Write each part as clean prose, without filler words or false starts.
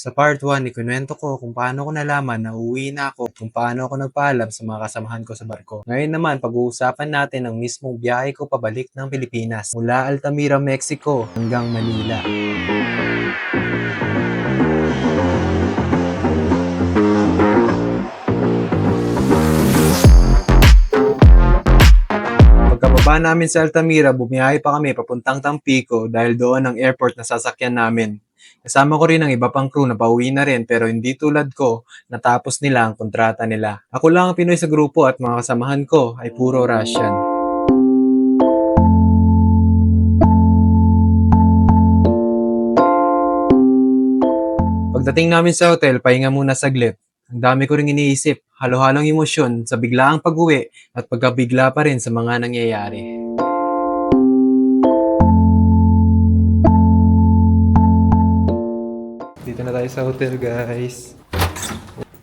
Sa part 1, ikinuwento ko kung paano ko nalaman na uuwi na ako at kung paano ako nagpaalam sa mga kasamahan ko sa barko. Ngayon naman, pag-uusapan natin ang mismong biyahe ko pabalik ng Pilipinas mula Altamira, Mexico hanggang Manila. Pagkababa namin sa Altamira, bumiyahe pa kami papuntang Tampico dahil doon ang airport na sasakyan namin. Kasama ko rin ang iba pang crew na pauwi na rin pero hindi tulad ko, natapos nila ang kontrata nila. Ako lang ang Pinoy sa grupo at mga kasamahan ko ay puro Russian. Pagdating namin sa hotel, pahinga muna saglit. Ang dami ko ring iniisip, halo-halong emosyon sa biglaang pag-uwi at pagkabigla pa rin sa mga nangyayari. Dito na tayo sa hotel, guys.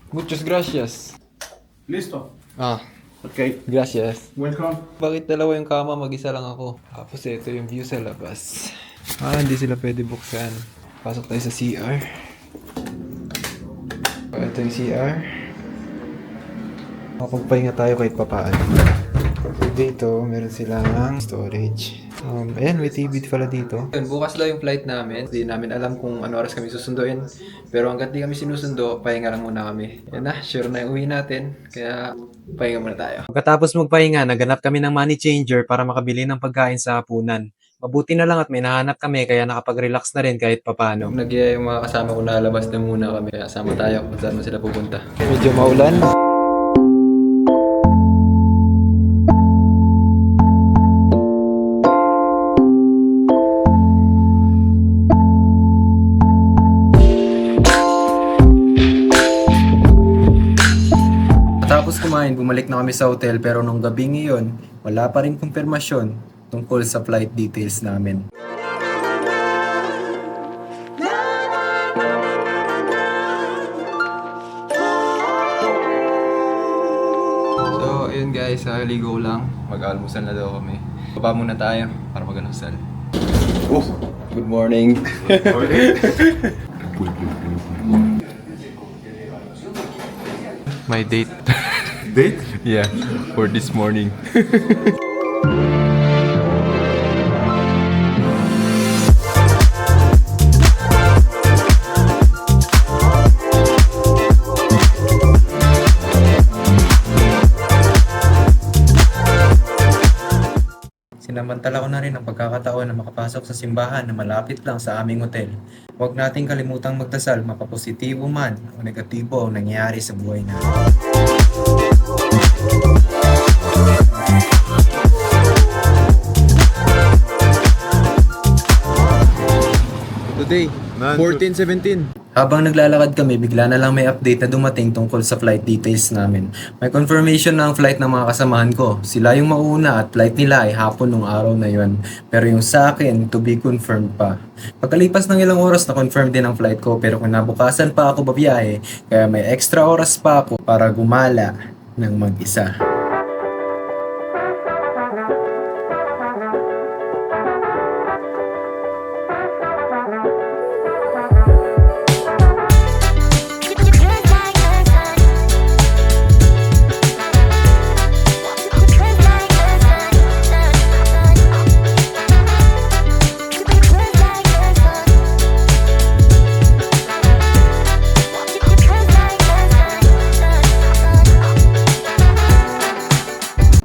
Muchas gracias. Listo. Okay. Gracias. Welcome. Bakit dalawa yung kama, mag-isa lang ako? Tapos ito yung view sa labas. Hindi sila pwede buksan. Pasok tayo sa CR. Ito yung CR. Makapagpahinga tayo kahit papaano. Dito, meron silang storage. Ayan, may TV pala dito. Bukas lang yung flight namin. Hindi namin alam kung ano oras kami susunduin. Pero hanggat di kami sinusundo, pahinga lang muna kami. Yan na, sure na yung uwi natin. Kaya, pahinga muna tayo. Pagkatapos magpahinga, naganap kami ng money changer para makabili ng pagkain sa hapunan. Mabuti na lang at may nahanap kami kaya nakapag-relax na rin kahit papano. Nagyaya yung mga kasama ko, nalabas na muna kami. Kaya sama tayo kung saan sila pupunta. Medyo maulan. Tapos kumain, bumalik na kami sa hotel pero nung gabi ngayon, wala pa rin kumpirmasyon tungkol sa flight details namin. So, ayun guys, ligo lang. Mag-almusal na daw kami. Baba muna tayo para mag-almusal. Oh, good morning. My date. Date? Yeah, for this morning. Sinamantala ko na rin ang pagkakataon na makapasok sa simbahan na malapit lang sa aming hotel. Huwag nating kalimutang magdasal, makapositibo man o negatibo ang nangyayari sa buhay natin. Today, 14:17. Habang naglalakad kami, bigla na lang may update na dumating tungkol sa flight details namin. May confirmation na ang flight ng mga kasamahan ko. Sila yung mauna at flight nila ay hapon nung araw na yon. Pero yung sa akin, to be confirmed pa. Pagkalipas ng ilang oras na confirm din ang flight ko pero kinabukasan pa ako babiyahe kaya may extra oras pa ako para gumala ng mag-isa.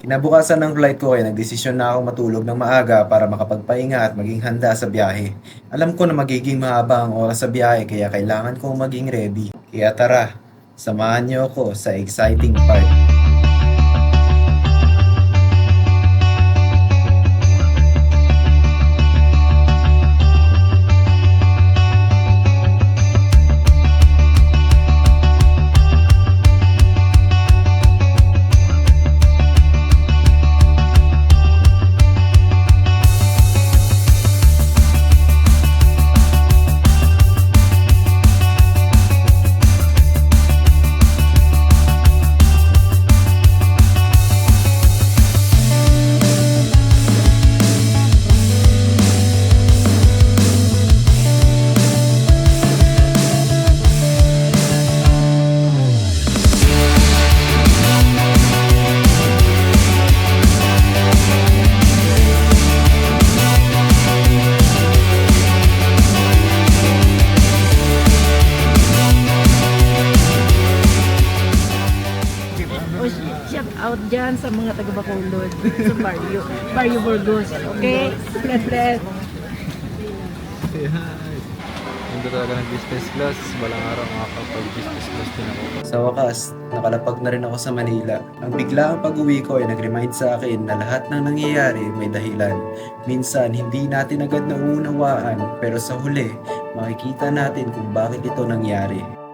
Kinabukasan ng flight ko ay nagdesisyon na ako matulog ng maaga para makapagpahinga at maging handa sa biyahe. Alam ko na magiging mahaba ang oras sa biyahe kaya kailangan kong maging ready. Kaya tara, samahan niyo ako sa exciting part. mga taga Bacolod sa Barrio. Barrio Burgos. Okay? Bless. Hindi talaga ng business class. Balang araw makakapag-business class din ako. Sa wakas, nakalapag na rin ako sa Manila. Ang biglaang pag-uwi ko ay nag-remind sa akin na lahat ng nangyayari may dahilan. Minsan, hindi natin agad nauunawaan, pero sa huli, makikita natin kung bakit ito nangyari.